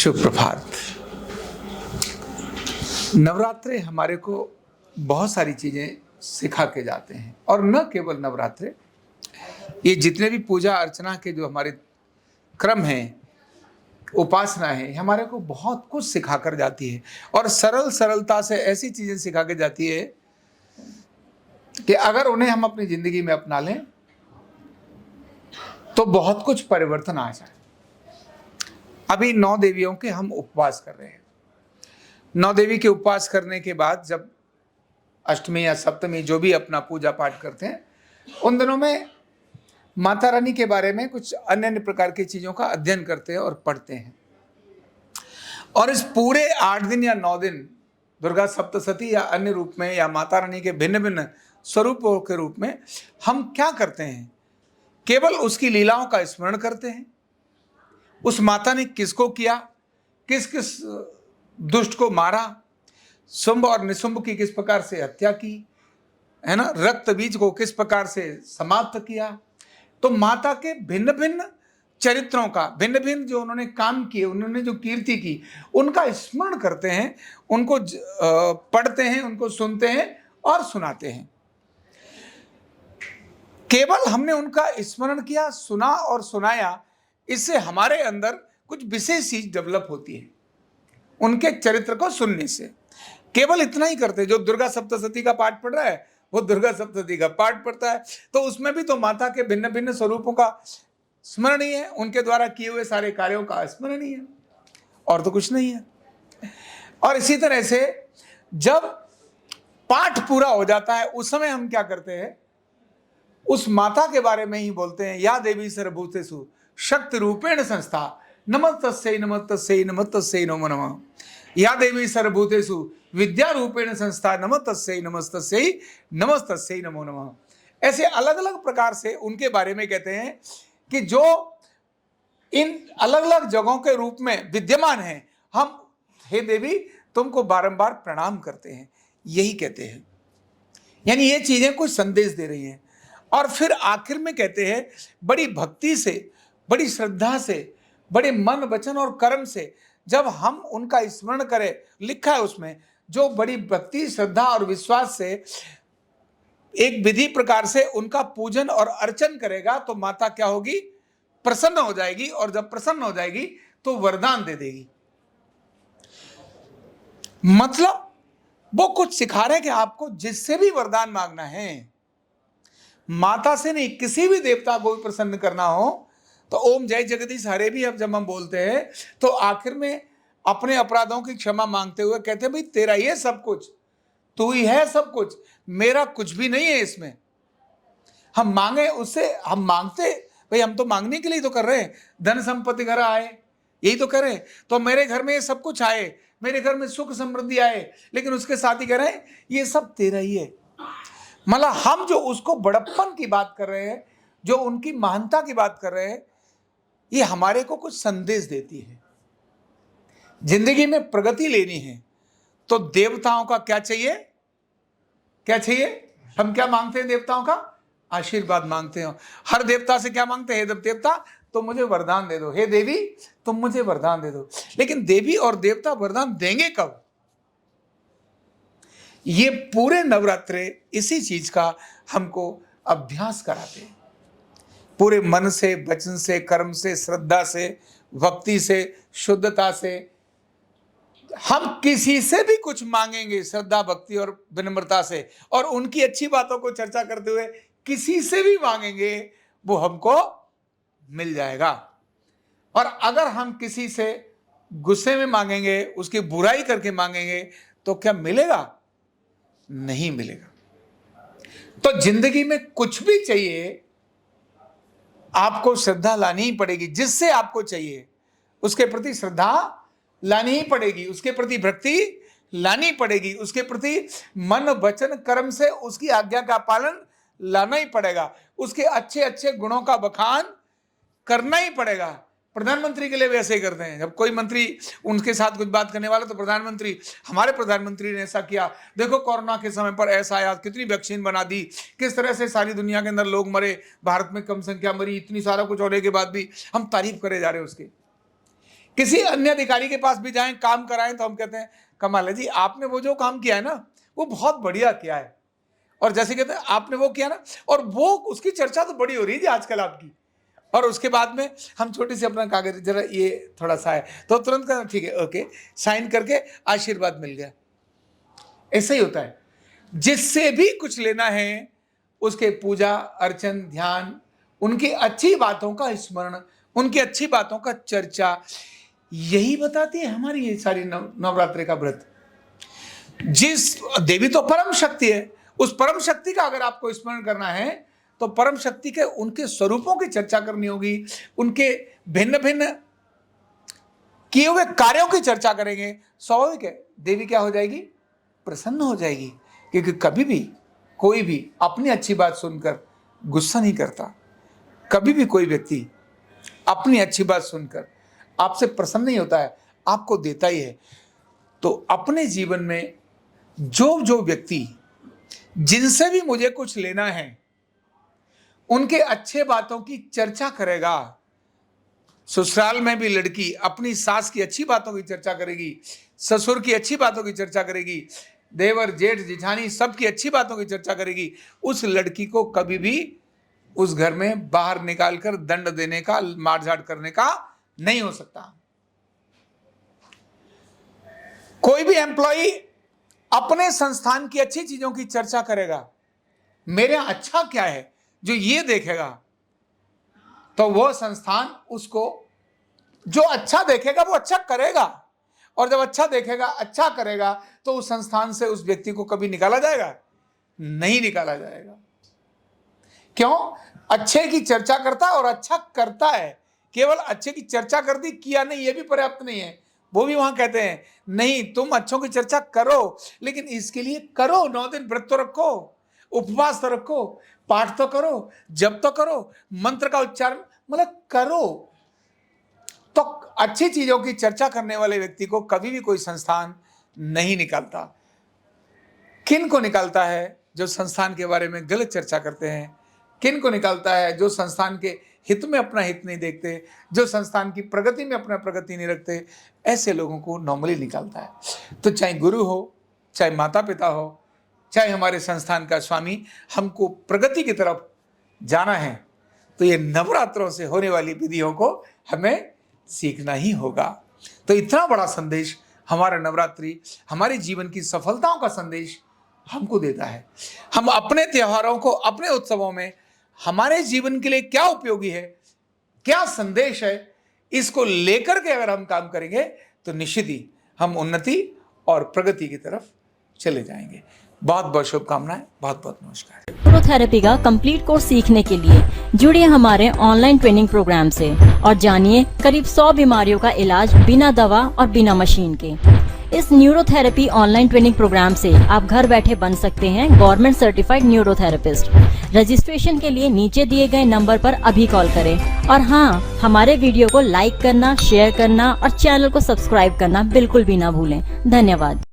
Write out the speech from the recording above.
शुभ प्रभात। नवरात्रे हमारे को बहुत सारी चीजें सिखा के जाते हैं, और न केवल नवरात्रे, ये जितने भी पूजा अर्चना के जो हमारे क्रम हैं, उपासना है, हमारे को बहुत कुछ सिखा कर जाती है। और सरलता से ऐसी चीजें सिखा के जाती है कि अगर उन्हें हम अपनी जिंदगी में अपना लें तो बहुत कुछ परिवर्तन आ जाए। अभी 9 देवियों के हम उपवास कर रहे हैं। 9 देवी के उपवास करने के बाद जब अष्टमी या सप्तमी जो भी अपना पूजा पाठ करते हैं, उन दिनों में माता रानी के बारे में कुछ अन्य प्रकार की चीजों का अध्ययन करते हैं और पढ़ते हैं। और इस पूरे 8 दिन या 9 दिन दुर्गा सप्तशती या अन्य रूप में या माता रानी के भिन्न भिन्न स्वरूपों के रूप में हम क्या करते हैं? केवल उसकी लीलाओं का स्मरण करते हैं। उस माता ने किसको किया, किस किस दुष्ट को मारा, शुंभ और निशुंभ की किस प्रकार से हत्या की, है ना, रक्त बीज को किस प्रकार से समाप्त किया। तो माता के भिन्न भिन्न चरित्रों का, भिन्न भिन्न जो उन्होंने काम किए, उन्होंने जो कीर्ति की, उनका स्मरण करते हैं, उनको पढ़ते हैं, उनको सुनते हैं और सुनाते हैं। केवल हमने उनका स्मरण किया, सुना और सुनाया, इससे हमारे अंदर कुछ विशेष चीज डेवलप होती है उनके चरित्र को सुनने से। केवल इतना ही करते हैं। जो दुर्गा सप्तशती का पाठ पढ़ रहा है वो दुर्गा सप्तशती का पाठ पढ़ता है, तो उसमें भी तो माता के भिन्न भिन्न स्वरूपों का स्मरण ही है, उनके द्वारा किए हुए सारे कार्यों का स्मरण ही है, और तो कुछ नहीं है। और इसी तरह से जब पाठ पूरा हो जाता है उस समय हम क्या करते हैं? उस माता के बारे में ही बोलते हैं। या देवी सर्वभूतेषु शक्ति रूपेण संस्था नमस्तस्यै नमस्तस्यै नमस्तस्यै नमो नमः। या देवी सर्वभूतेषु विद्या रूपेण संस्था नमस्तस्यै नमस्तस्यै नमस्तस्यै नमो नमः। ऐसे अलग अलग प्रकार से उनके बारे में कहते हैं कि जो इन अलग अलग जगहों के रूप में विद्यमान हैं, हम हे देवी तुमको बारंबार प्रणाम करते हैं, यही कहते हैं। यानी ये चीजें कुछ संदेश दे रही हैं। और फिर आखिर में कहते हैं बड़ी भक्ति से, बड़ी श्रद्धा से, बड़े मन वचन और कर्म से जब हम उनका स्मरण करें, लिखा है उसमें, जो बड़ी भक्ति श्रद्धा और विश्वास से एक विधि प्रकार से उनका पूजन और अर्चन करेगा तो माता क्या होगी? प्रसन्न हो जाएगी। और जब प्रसन्न हो जाएगी तो वरदान दे देगी। मतलब वो कुछ सिखा रहे हैं कि आपको जिससे भी वरदान मांगना है, माता से नहीं, किसी भी देवता को भी प्रसन्न करना हो तो ओम जय जगदीश हरे भी अब जब हम बोलते हैं तो आखिर में अपने अपराधों की क्षमा मांगते हुए कहते हैं भाई तेरा ही है सब कुछ, तू ही है सब कुछ, मेरा कुछ भी नहीं है इसमें। हम मांगे उससे, हम मांगते भाई, हम तो मांगने के लिए तो कर रहे हैं। धन संपत्ति घर आए, यही तो करें, तो मेरे घर में ये सब कुछ आए, मेरे घर में सुख समृद्धि आए, लेकिन उसके साथ ही कह रहे हैं ये सब तेरा ही है। मतलब हम जो उसको बड़प्पन की बात कर रहे हैं, जो उनकी महानता की बात कर रहे हैं, ये हमारे को कुछ संदेश देती है। जिंदगी में प्रगति लेनी है तो देवताओं का क्या चाहिए? क्या चाहिए? हम क्या मांगते हैं देवताओं का? आशीर्वाद मांगते हैं। हर देवता से क्या मांगते हैं? हे देवता तुम मुझे वरदान दे दो, हे देवी तुम मुझे वरदान दे दो। लेकिन देवी और देवता वरदान देंगे कब? ये पूरे नवरात्रे इसी चीज का हमको अभ्यास कराते हैं। पूरे मन से, वचन से, कर्म से, श्रद्धा से, भक्ति से, शुद्धता से हम किसी से भी कुछ मांगेंगे, श्रद्धा भक्ति और विनम्रता से, और उनकी अच्छी बातों को चर्चा करते हुए किसी से भी मांगेंगे, वो हमको मिल जाएगा। और अगर हम किसी से गुस्से में मांगेंगे, उसकी बुराई करके मांगेंगे, तो क्या मिलेगा? नहीं मिलेगा। तो जिंदगी में कुछ भी चाहिए, आपको श्रद्धा लानी ही पड़ेगी। जिससे आपको चाहिए उसके प्रति श्रद्धा लानी ही पड़ेगी, उसके प्रति भक्ति लानी पड़ेगी, उसके प्रति मन वचन कर्म से उसकी आज्ञा का पालन लाना ही पड़ेगा, उसके अच्छे अच्छे गुणों का बखान करना ही पड़ेगा। प्रधानमंत्री के लिए भी ऐसे ही करते हैं। जब कोई मंत्री उनके साथ कुछ बात करने वाला तो प्रधानमंत्री, हमारे प्रधानमंत्री ने ऐसा किया, देखो कोरोना के समय पर ऐसा आया, कितनी वैक्सीन बना दी, किस तरह से सारी दुनिया के अंदर लोग मरे, भारत में कम संख्या मरी, इतनी सारा कुछ होने के बाद भी हम तारीफ करे जा रहे हैं उसकी। किसी अन्य अधिकारी के पास भी जाएं, काम कराएं, तो हम कहते हैं कमाल है जी, आपने वो जो काम किया है ना वो बहुत बढ़िया किया है। और जैसे कहते हैं आपने वो किया ना, और वो उसकी चर्चा तो बड़ी हो रही है जी आजकल आपकी। और उसके बाद में हम छोटी सी अपना कागज, जरा ये थोड़ा सा है, तो तुरंत कहना ठीक है, ओके, साइन करके आशीर्वाद मिल गया। ऐसा ही होता है, जिससे भी कुछ लेना है उसके पूजा अर्चन ध्यान, उनकी अच्छी बातों का स्मरण, उनकी अच्छी बातों का चर्चा, यही बताती है हमारी ये सारी नवरात्रि का व्रत। जिस देवी तो परम शक्ति है, उस परम शक्ति का अगर आपको स्मरण करना है तो परम शक्ति के उनके स्वरूपों की चर्चा करनी होगी, उनके भिन्न भिन्न किए हुए कार्यों की चर्चा करेंगे। स्वाभाविक है देवी क्या हो जाएगी, प्रसन्न हो जाएगी। क्योंकि कभी भी कोई भी अपनी अच्छी बात सुनकर गुस्सा नहीं करता। कभी भी कोई व्यक्ति अपनी अच्छी बात सुनकर आपसे प्रसन्न नहीं होता है, आपको देता ही है। तो अपने जीवन में जो व्यक्ति जिनसे भी मुझे कुछ लेना है उनके अच्छे बातों की चर्चा करेगा। ससुराल में भी लड़की अपनी सास की अच्छी बातों की चर्चा करेगी, ससुर की अच्छी बातों की चर्चा करेगी, देवर जेठ जिठानी सबकी अच्छी बातों की चर्चा करेगी। उस लड़की को कभी भी उस घर में बाहर निकालकर दंड देने का, मारझाड़ करने का नहीं हो सकता। कोई भी एम्प्लॉई अपने संस्थान की अच्छी चीजों की चर्चा करेगा, मेरे यहां अच्छा क्या है, जो ये देखेगा, तो वह संस्थान उसको जो अच्छा देखेगा वो अच्छा करेगा। और जब अच्छा देखेगा, अच्छा करेगा, तो उस संस्थान से उस व्यक्ति को कभी निकाला जाएगा? नहीं निकाला जाएगा। क्यों? अच्छे की चर्चा करता है और अच्छा करता है। केवल अच्छे की चर्चा कर दी, किया नहीं, ये भी पर्याप्त नहीं है। वो भी वहां कहते हैं नहीं, तुम अच्छों की चर्चा करो, लेकिन इसके लिए करो, 9 दिन व्रत तो रखो, उपवास तो रखो, पाठ तो करो, जप तो करो, मंत्र का उच्चारण मतलब करो। तो अच्छी चीजों की चर्चा करने वाले व्यक्ति को कभी भी कोई संस्थान नहीं निकालता। किन को निकालता है? जो संस्थान के बारे में गलत चर्चा करते हैं। किन को निकालता है? जो संस्थान के हित में अपना हित नहीं देखते, जो संस्थान की प्रगति में अपना प्रगति नहीं रखते, ऐसे लोगों को नॉर्मली निकालता है। तो चाहे गुरु हो, चाहे माता पिता हो, चाहे हमारे संस्थान का स्वामी, हमको प्रगति की तरफ जाना है तो ये नवरात्रों से होने वाली विधियों को हमें सीखना ही होगा। तो इतना बड़ा संदेश हमारा नवरात्रि, हमारे जीवन की सफलताओं का संदेश हमको देता है। हम अपने त्योहारों को, अपने उत्सवों में हमारे जीवन के लिए क्या उपयोगी है, क्या संदेश है, इसको लेकर के अगर हम काम करेंगे तो निश्चित ही हम उन्नति और प्रगति की तरफ चले जाएंगे। बहुत बहुत शुभकामनाएं, बहुत बहुत नमस्कार। न्यूरोथेरेपी का कंप्लीट कोर्स सीखने के लिए जुड़िए हमारे ऑनलाइन ट्रेनिंग प्रोग्राम से और जानिए करीब 100 बीमारियों का इलाज बिना दवा और बिना मशीन के। इस न्यूरोथेरेपी ऑनलाइन ट्रेनिंग प्रोग्राम से आप घर बैठे बन सकते हैं गवर्नमेंट सर्टिफाइड न्यूरोथेरेपिस्ट। रजिस्ट्रेशन के लिए नीचे दिए गए नंबर पर अभी कॉल करें। और हाँ, हमारे वीडियो को लाइक करना, शेयर करना और चैनल को सब्सक्राइब करना बिल्कुल भी ना भूलें। धन्यवाद।